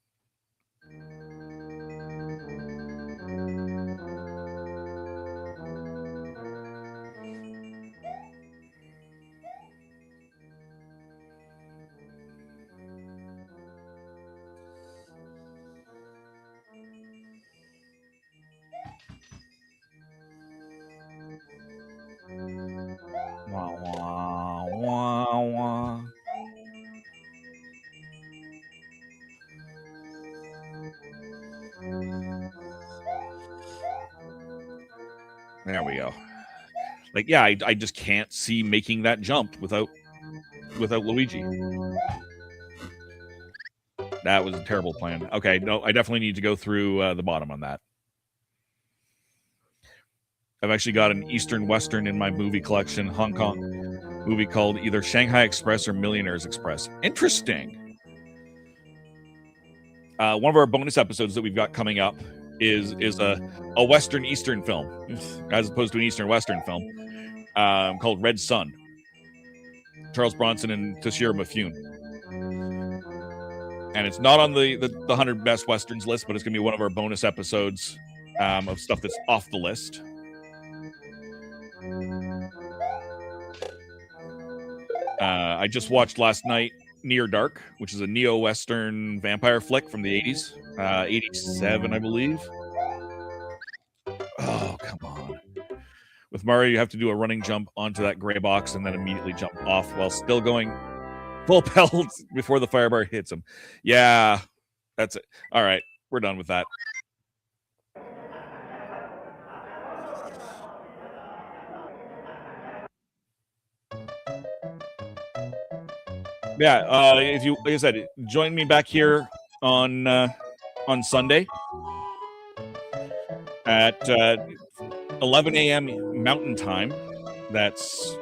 Wah, wah, wah, wah. There we go. Like, yeah, I just can't see making that jump without Luigi. That was a terrible plan. Okay, no, I definitely need to go through the bottom on that. I've actually got an Eastern Western in my movie collection, Hong Kong movie called either Shanghai Express or Millionaires Express. Interesting. One of our bonus episodes that we've got coming up is a Western Eastern film, as opposed to an Eastern Western film, called Red Sun. Charles Bronson and Toshiro Mifune. And it's not on the 100 best Westerns list, but it's going to be one of our bonus episodes of stuff that's off the list. I just watched last night Near Dark, which is a neo-Western vampire flick from the 80s. 87, I believe. Oh, come on. With Mario, you have to do a running jump onto that gray box and then immediately jump off while still going full pelt before the firebar hits him. Yeah, that's it. All right, we're done with that. Yeah, if you, like I said, join me back here on Sunday at 11 a.m. Mountain Time. That's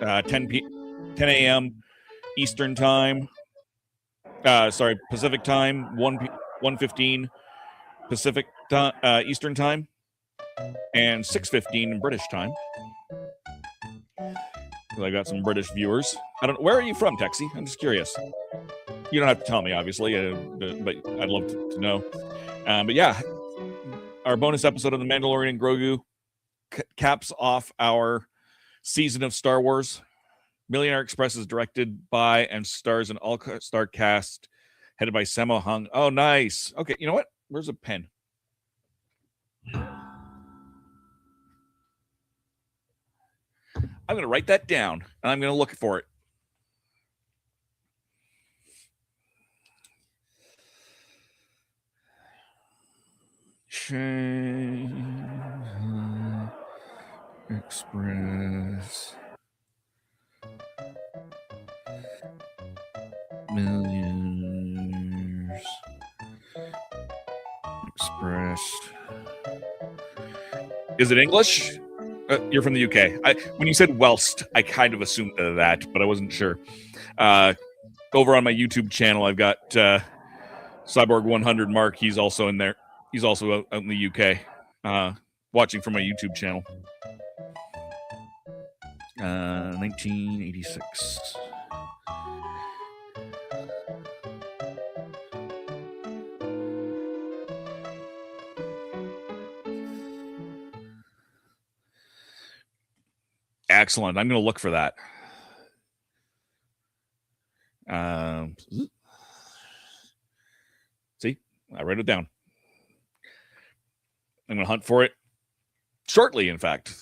10 a.m. Eastern Time. Pacific Time. 1:15 Pacific Eastern Time, and 6:15 British Time. I got some British viewers. I don't. Where are you from, Texie? I'm just curious. You don't have to tell me, obviously, but I'd love to know. But yeah, our bonus episode of The Mandalorian and Grogu caps off our season of Star Wars. Millionaire Express is directed by and stars an all-star cast headed by Sammo Hung. Oh, nice. Okay, you know what? Where's a pen? I'm going to write that down, and I'm going to look for it. Shanghai Express. Millionaires Express. Is it English? You're from the UK. When you said Welst, I kind of assumed that, but I wasn't sure. Over on my YouTube channel, I've got Cyborg 100 Mark. He's also in there. He's also out in the UK, watching from my YouTube channel. 1986. Excellent. I'm going to look for that. See, I wrote it down. I'm going to hunt for it shortly, in fact.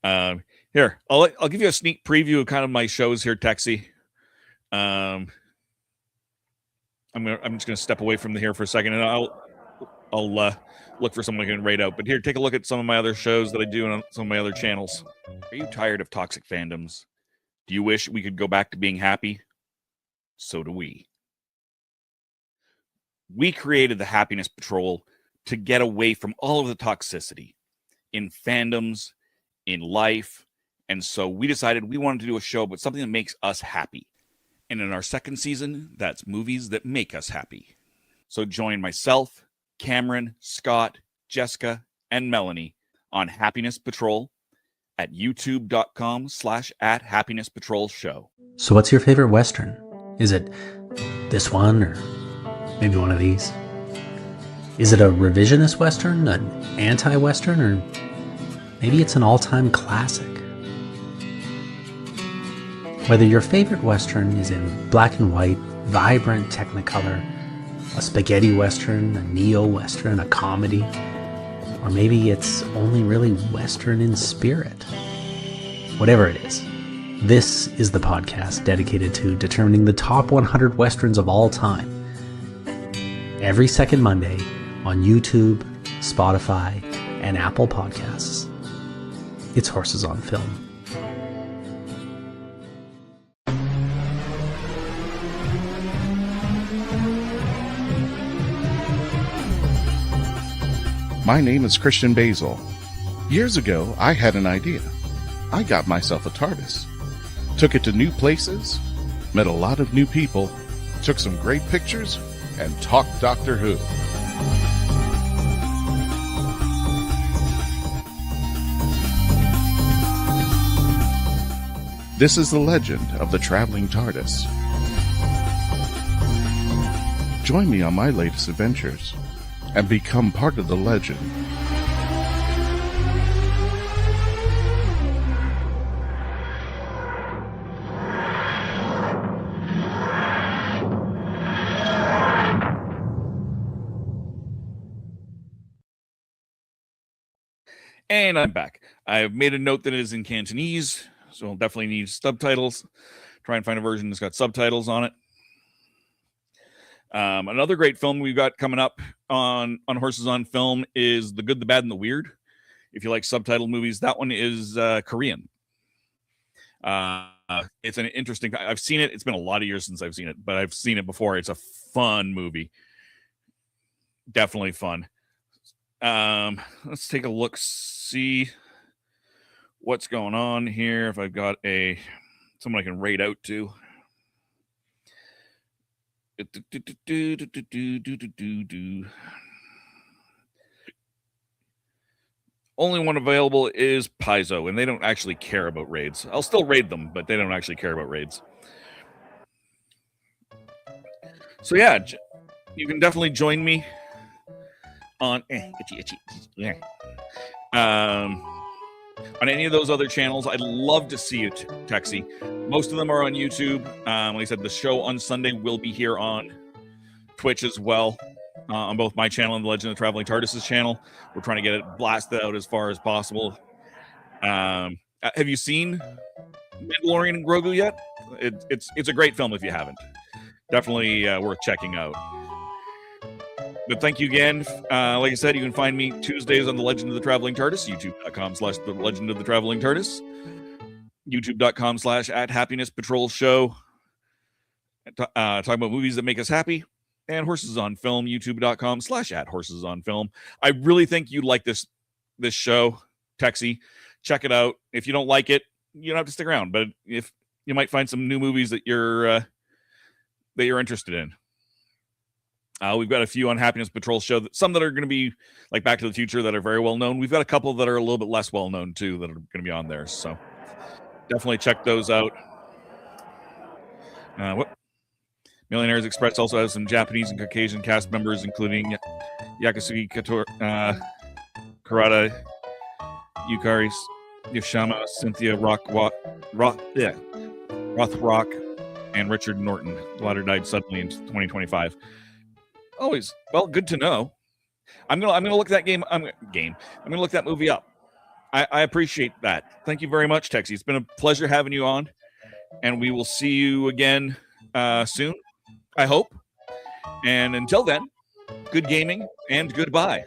Here, I'll give you a sneak preview of kind of my shows here, Texie. I'm just going to step away from here for a second, and I'll look for someone I can rate out. But here, take a look at some of my other shows that I do on some of my other channels. Are you tired of toxic fandoms? Do you wish we could go back to being happy? So do we. We created the Happiness Patrol to get away from all of the toxicity in fandoms, in life. And so we decided we wanted to do a show about something that makes us happy. And in our second season, that's movies that make us happy. So join myself, Cameron, Scott, Jessica, and Melanie on Happiness Patrol at youtube.com/@happinesspatrolshow. So what's your favorite Western? Is it this one or maybe one of these? Is it a revisionist Western, an anti-Western, or maybe it's an all-time classic? Whether your favorite Western is in black and white, vibrant Technicolor, a spaghetti Western, a neo-Western, a comedy, or maybe it's only really Western in spirit. Whatever it is, this is the podcast dedicated to determining the top 100 Westerns of all time. Every second Monday on YouTube, Spotify, and Apple Podcasts. It's Horses on Film. My name is Christian Basil. Years ago, I had an idea. I got myself a TARDIS. Took it to new places, met a lot of new people, took some great pictures, and talked Doctor Who. This is the legend of the traveling TARDIS. Join me on my latest adventures and become part of the legend. And I'm back. I've made a note that it is in Cantonese, so I'll definitely need subtitles. Try and find a version that's got subtitles on it. Another great film we've got coming up on Horses on Film is The Good, the Bad, and the Weird. If you like subtitle movies, that one is Korean. It's an interesting. I've seen it. It's been a lot of years since I've seen it, but I've seen it before. It's a fun movie. Definitely fun. Let's take a look, see what's going on here. If I've got someone I can rate out to. Only one available is Paizo, and they don't actually care about raids. I'll still raid them, but they don't actually care about raids. So yeah, you can definitely join me on on any of those other channels. I'd love to see you, Texie. Most of them are on YouTube. Like I said, the show on Sunday will be here on Twitch as well, on both my channel and the Legend of the Traveling TARDIS's channel. We're trying to get it blasted out as far as possible. Have you seen Mandalorian and Grogu yet? It's a great film if you haven't. Definitely worth checking out. But thank you again. Like I said, you can find me Tuesdays on The Legend of the Traveling TARDIS, youtube.com/The Legend of the Traveling TARDIS, youtube.com/@HappinessPatrolShow, talking about movies that make us happy, and Horses on Film, youtube.com/@HorsesOnFilm. I really think you'd like this show, Texie. Check it out. If you don't like it, you don't have to stick around, but if you might find some new movies that you're interested in. We've got a few on Happiness Patrol Show, some that are going to be like Back to the Future that are very well known. We've got a couple that are a little bit less well known too that are going to be on there. So definitely check those out. Millionaires Express also has some Japanese and Caucasian cast members, including Yakasugi Karada, Yukari Yoshima, Cynthia Rothrock, and Richard Norton. The latter died suddenly in 2025. Always good to know. I'm gonna look that I'm gonna look that movie up. I appreciate that. Thank you very much, Texie. It's been a pleasure having you on, and we will see you again soon, I hope. And until then, good gaming and goodbye.